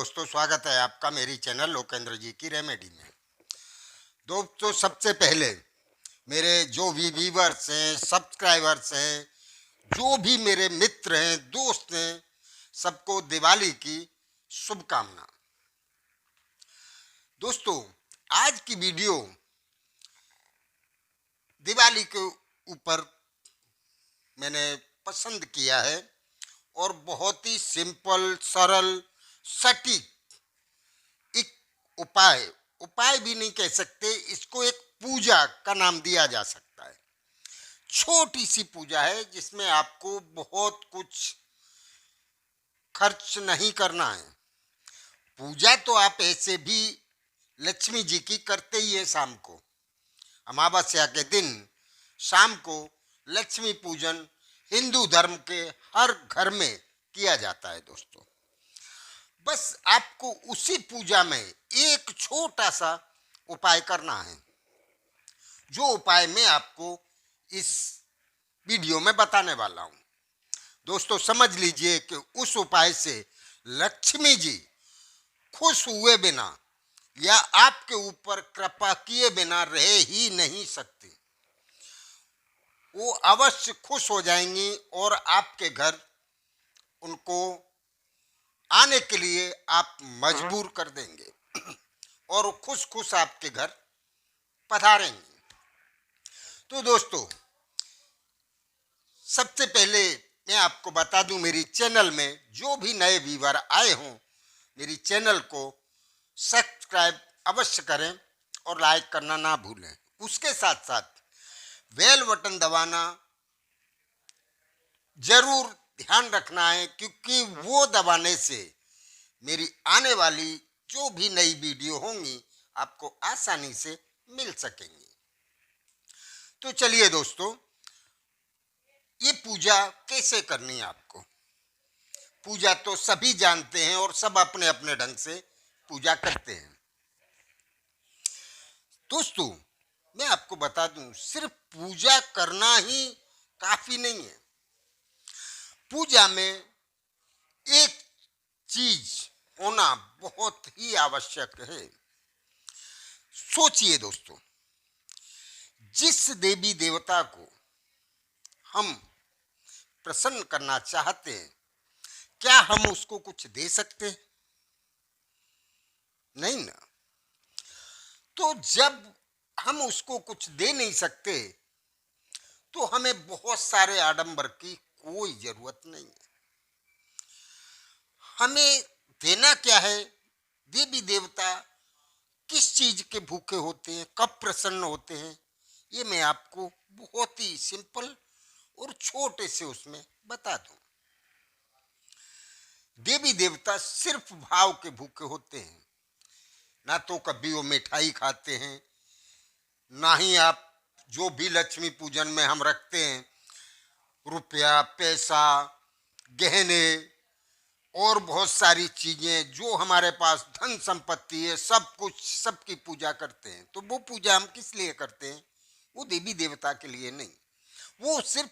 दोस्तों, स्वागत है आपका मेरी चैनल लोकेंद्र जी की रेमेडी में। दोस्तों, सबसे पहले मेरे जो भी व्यूवर्स हैं, सब्सक्राइबर्स हैं, जो भी मेरे मित्र हैं, दोस्त हैं, सबको दिवाली की शुभकामना। दोस्तों, आज की वीडियो दिवाली के ऊपर मैंने पसंद किया है और बहुत ही सिंपल, सरल, सटीक एक उपाय भी नहीं कह सकते, इसको एक पूजा का नाम दिया जा सकता है। छोटी सी पूजा है जिसमें आपको बहुत कुछ खर्च नहीं करना है। पूजा तो आप ऐसे भी लक्ष्मी जी की करते ही है। शाम को अमावस्या के दिन शाम को लक्ष्मी पूजन हिंदू धर्म के हर घर में किया जाता है। दोस्तों, बस आपको उसी पूजा में एक छोटा सा उपाय करना है, जो उपाय मैं आपको इस वीडियो में बताने वाला हूं। दोस्तों, समझ लीजिए कि उस उपाय से लक्ष्मी जी खुश हुए बिना या आपके ऊपर कृपा किए बिना रह ही नहीं सकती। वो अवश्य खुश हो जाएंगी और आपके घर उनको आने के लिए आप मजबूर कर देंगे और वो खुश खुश आपके घर पधारेंगे। तो दोस्तों, सबसे पहले मैं आपको बता दूं, मेरी चैनल में जो भी नए व्यूवर आए हों, मेरी चैनल को सब्सक्राइब अवश्य करें और लाइक करना ना भूलें। उसके साथ साथ बेल बटन दबाना जरूर ध्यान रखना है, क्योंकि वो दबाने से मेरी आने वाली जो भी नई वीडियो होंगी आपको आसानी से मिल सकेंगी। तो चलिए दोस्तों, ये पूजा कैसे करनी है आपको। पूजा तो सभी जानते हैं और सब अपने अपने ढंग से पूजा करते हैं। दोस्तों, मैं आपको बता दूं, सिर्फ पूजा करना ही काफी नहीं है। पूजा में एक चीज होना बहुत ही आवश्यक है। सोचिए दोस्तों, जिस देवी देवता को हम प्रसन्न करना चाहते हैं, क्या हम उसको कुछ दे सकते हैं? नहीं ना। तो जब हम उसको कुछ दे नहीं सकते तो हमें बहुत सारे आडंबर की कोई जरूरत नहीं है। हमें देना क्या है? देवी देवता किस चीज के भूखे होते हैं, कब प्रसन्न होते हैं, ये मैं आपको बहुत ही सिंपल और छोटे से उसमें बता दूं। देवी देवता सिर्फ भाव के भूखे होते हैं। ना तो कभी वो मिठाई खाते हैं, ना ही आप जो भी लक्ष्मी पूजन में हम रखते हैं, रुपया, पैसा, गहने और बहुत सारी चीजें जो हमारे पास धन संपत्ति है, सब कुछ सबकी पूजा करते हैं। तो वो पूजा हम किस लिए करते हैं? वो देवी देवता के लिए नहीं, वो सिर्फ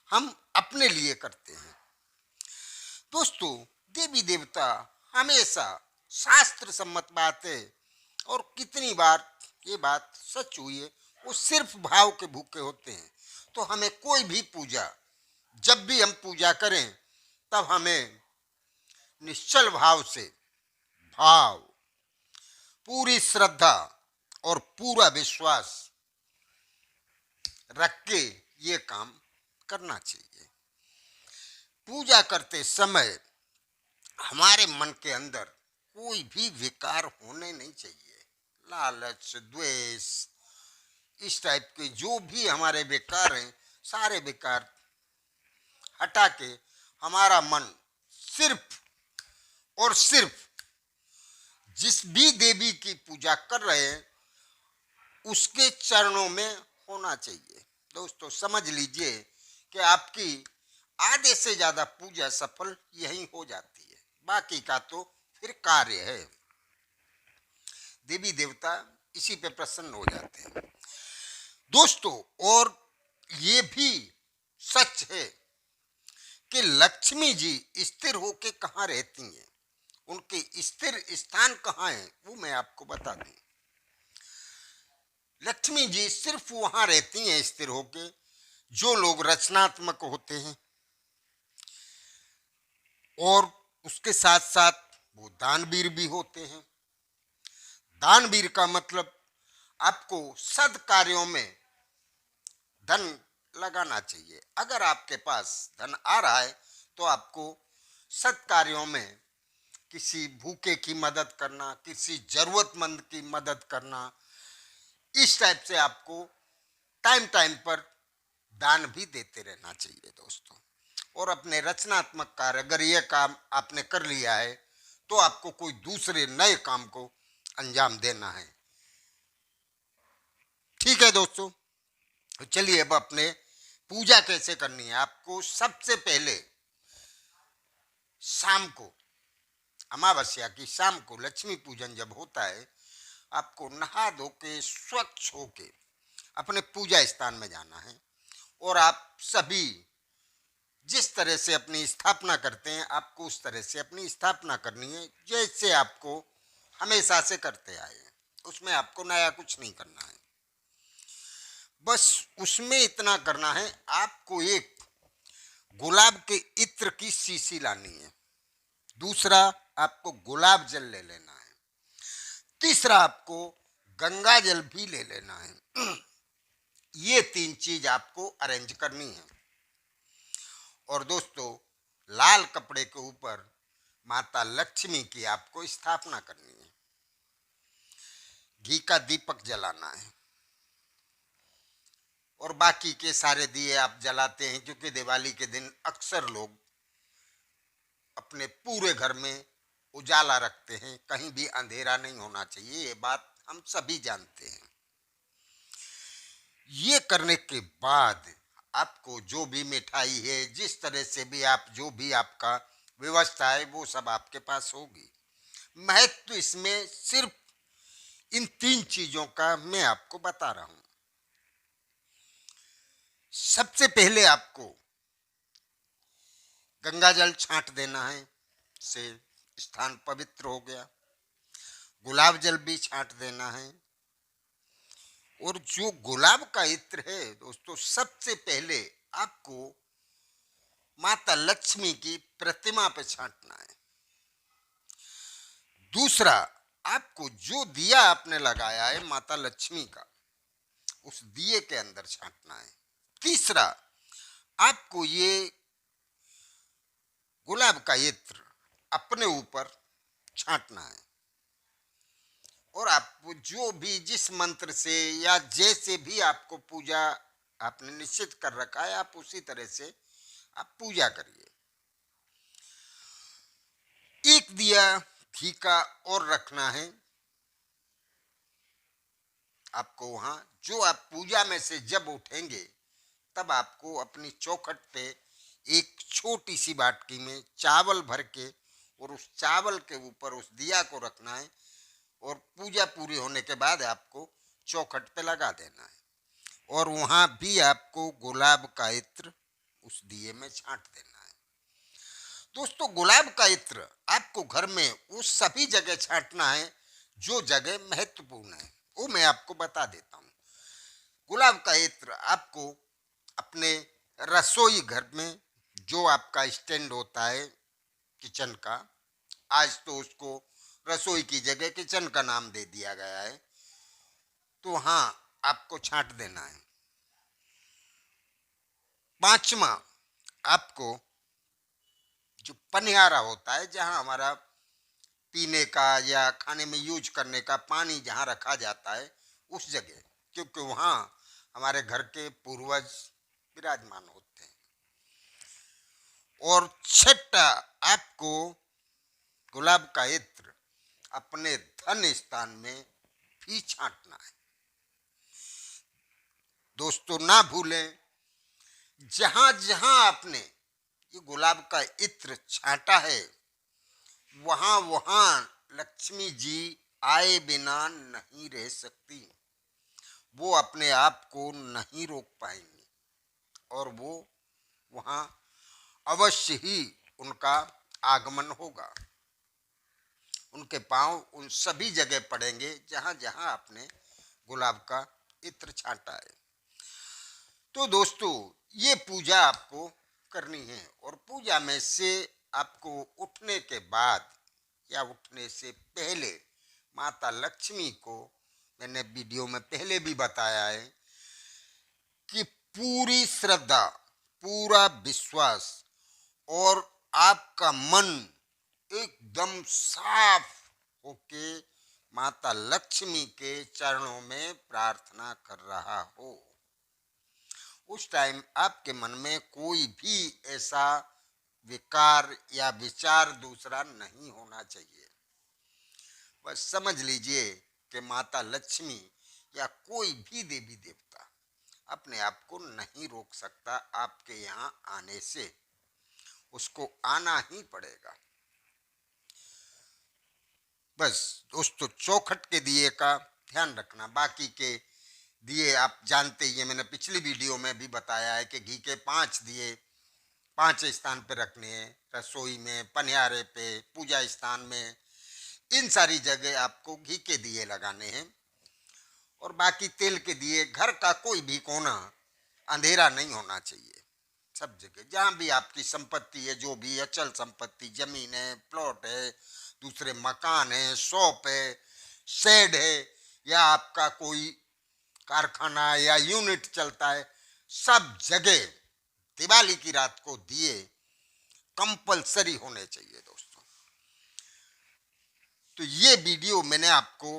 हम अपने लिए करते हैं। दोस्तों, देवी देवता हमेशा शास्त्र सम्मत बात है और कितनी बार ये बात सच हुई है, वो सिर्फ भाव के भूखे होते हैं। तो हमें कोई भी पूजा, जब भी हम पूजा करें, तब हमें निश्चल भाव से, भाव, पूरी श्रद्धा और पूरा विश्वास रख के ये काम करना चाहिए। पूजा करते समय हमारे मन के अंदर कोई भी विकार होने नहीं चाहिए। लालच, द्वेष, इस टाइप के जो भी हमारे विकार हैं, सारे विकार हटा के हमारा मन सिर्फ और सिर्फ जिस भी देवी की पूजा कर रहे हैं उसके चरणों में होना चाहिए। दोस्तों, समझ लीजिए कि आपकी आधे से ज्यादा पूजा सफल यही हो जाती है, बाकी का तो फिर कार्य है। देवी देवता इसी पे प्रसन्न हो जाते हैं। दोस्तों, और ये भी सच है कि लक्ष्मी जी स्थिर होके कहाँ रहती हैं? उनके स्थिर स्थान कहाँ है वो मैं आपको बता दूं। लक्ष्मी जी सिर्फ वहां रहती हैं स्थिर होके जो लोग रचनात्मक होते हैं, और उसके साथ साथ वो दानवीर भी होते हैं। दानवीर का मतलब आपको सद कार्यों में धन लगाना चाहिए। अगर आपके पास धन आ रहा है तो आपको सद कार्यों में किसी भूखे की मदद करना, किसी जरूरतमंद की मदद करना, इस टाइप से आपको टाइम टाइम पर दान भी देते रहना चाहिए दोस्तों। और अपने रचनात्मक कार्य अगर ये काम आपने कर लिया है तो आपको कोई दूसरे नए काम को अंजाम देना है। ठीक है दोस्तों, तो चलिए अब अपने पूजा कैसे करनी है। आपको सबसे पहले शाम को, अमावस्या की शाम को लक्ष्मी पूजन जब होता है, आपको नहा धो के स्वच्छ होके अपने पूजा स्थान में जाना है। और आप सभी जिस तरह से अपनी स्थापना करते हैं आपको उस तरह से अपनी स्थापना करनी है, जैसे आपको हमेशा से करते आए हैं। उसमें आपको नया कुछ नहीं करना है, बस उसमें इतना करना है, आपको एक गुलाब के इत्र की शीशी लानी है। दूसरा, आपको गुलाब जल ले लेना है। तीसरा, आपको गंगा जल भी ले लेना है। ये 3 चीज आपको अरेंज करनी है। और दोस्तों, लाल कपड़े के ऊपर माता लक्ष्मी की आपको स्थापना करनी है। घी का दीपक जलाना है और बाकी के सारे दिए आप जलाते हैं, क्योंकि दिवाली के दिन अक्सर लोग अपने पूरे घर में उजाला रखते हैं, कहीं भी अंधेरा नहीं होना चाहिए, ये बात हम सभी जानते हैं। ये करने के बाद आपको जो भी मिठाई है, जिस तरह से भी आप जो भी आपका व्यवस्था है वो सब आपके पास होगी। महत्व इसमें सिर्फ इन 3 चीजों का मैं आपको बता रहा हूं। सबसे पहले आपको गंगा जल छांट देना है, से स्थान पवित्र हो गया। गुलाब जल भी छांट देना है। और जो गुलाब का इत्र है दोस्तों, सबसे पहले आपको माता लक्ष्मी की प्रतिमा पे छांटना है। दूसरा, आपको जो दिया आपने लगाया है माता लक्ष्मी का, उस दिए के अंदर छांटना है। तीसरा, आपको ये गुलाब का इत्र अपने ऊपर छांटना है। और आप जो भी जिस मंत्र से या जैसे भी आपको पूजा आपने निश्चित कर रखा है, आप उसी तरह से आप पूजा करिए। एक दिया घी का और रखना है आपको वहां। जो आप पूजा में से जब उठेंगे तब आपको अपनी चौखट पे एक छोटी सी बाटकी में चावल भर के और उस चावल के ऊपर उस दिया को रखना है। और पूजा पूरी होने के बाद आपको चौखट पे लगा देना है। और वहां भी आपको गुलाब का इत्र उस दिए में छांट देना है। दोस्तों, गुलाब का इत्र आपको घर में उस सभी जगह छांटना है जो जगह महत्वपूर्ण है, वो मैं आपको बता देता हूँ। गुलाब का इत्र आपको अपने रसोई घर में, जो आपका स्टैंड होता है किचन का, आज तो उसको रसोई की जगह किचन का नाम दे दिया गया है, तो हाँ आपको छांट देना है। पांचवा, आपको जो पनिहारा होता है, जहां हमारा पीने का या खाने में यूज करने का पानी जहां रखा जाता है, उस जगह, क्योंकि वहां हमारे घर के पूर्वज विराजमान होते हैं। और छठा, आपको गुलाब का इत्र अपने धन स्थान में भी छांटना है। दोस्तों, ना भूलें, जहां जहां आपने ये गुलाब का इत्र छांटा है, वहां वहां लक्ष्मी जी आए बिना नहीं रह सकती। वो अपने आप को नहीं रोक पाएंगी और वो वहां अवश्य ही उनका आगमन होगा। उनके पांव उन सभी जगह पड़ेंगे जहां जहां आपने गुलाब का इत्र छांटा है। तो दोस्तों, ये पूजा आपको करनी है और पूजा में से आपको उठने के बाद या उठने से पहले माता लक्ष्मी को, मैंने वीडियो में पहले भी बताया है कि पूरी श्रद्धा, पूरा विश्वास और आपका मन एकदम साफ होके माता लक्ष्मी के चरणों में प्रार्थना कर रहा हो। उस टाइम आपके मन में कोई भी ऐसा विकार या विचार दूसरा नहीं होना चाहिए। बस समझ लीजिए कि माता लक्ष्मी या कोई भी देवी देवता अपने आप को नहीं रोक सकता आपके यहाँ आने से, उसको आना ही पड़ेगा। बस दोस्तों, चौखट के दिए का ध्यान रखना। बाकी के दिए आप जानते ही हैं, मैंने पिछली वीडियो में भी बताया है कि घी के 5 दिए 5 स्थान पे रखने हैं, रसोई में, पनियारे पे, पूजा स्थान में, इन सारी जगह आपको घी के दिए लगाने हैं। और बाकी तेल के दिए, घर का कोई भी कोना अंधेरा नहीं होना चाहिए। सब जगह जहाँ भी आपकी संपत्ति है, जो भी अचल संपत्ति, जमीन है, प्लॉट है, दूसरे मकान है, शॉप है, शेड है, या आपका कोई कारखाना या यूनिट चलता है, सब जगह दिवाली की रात को दिए कंपलसरी होने चाहिए दोस्तों। तो ये वीडियो मैंने आपको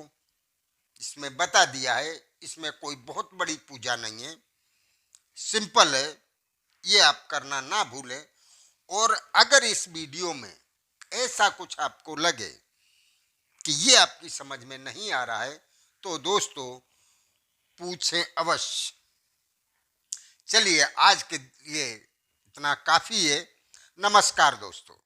इसमें बता दिया है, इसमें कोई बहुत बड़ी पूजा नहीं है, सिंपल है, ये आप करना ना भूलें। और अगर इस वीडियो में ऐसा कुछ आपको लगे कि ये आपकी समझ में नहीं आ रहा है तो दोस्तों पूछें अवश्य। चलिए, आज के लिए इतना काफी है। नमस्कार दोस्तों।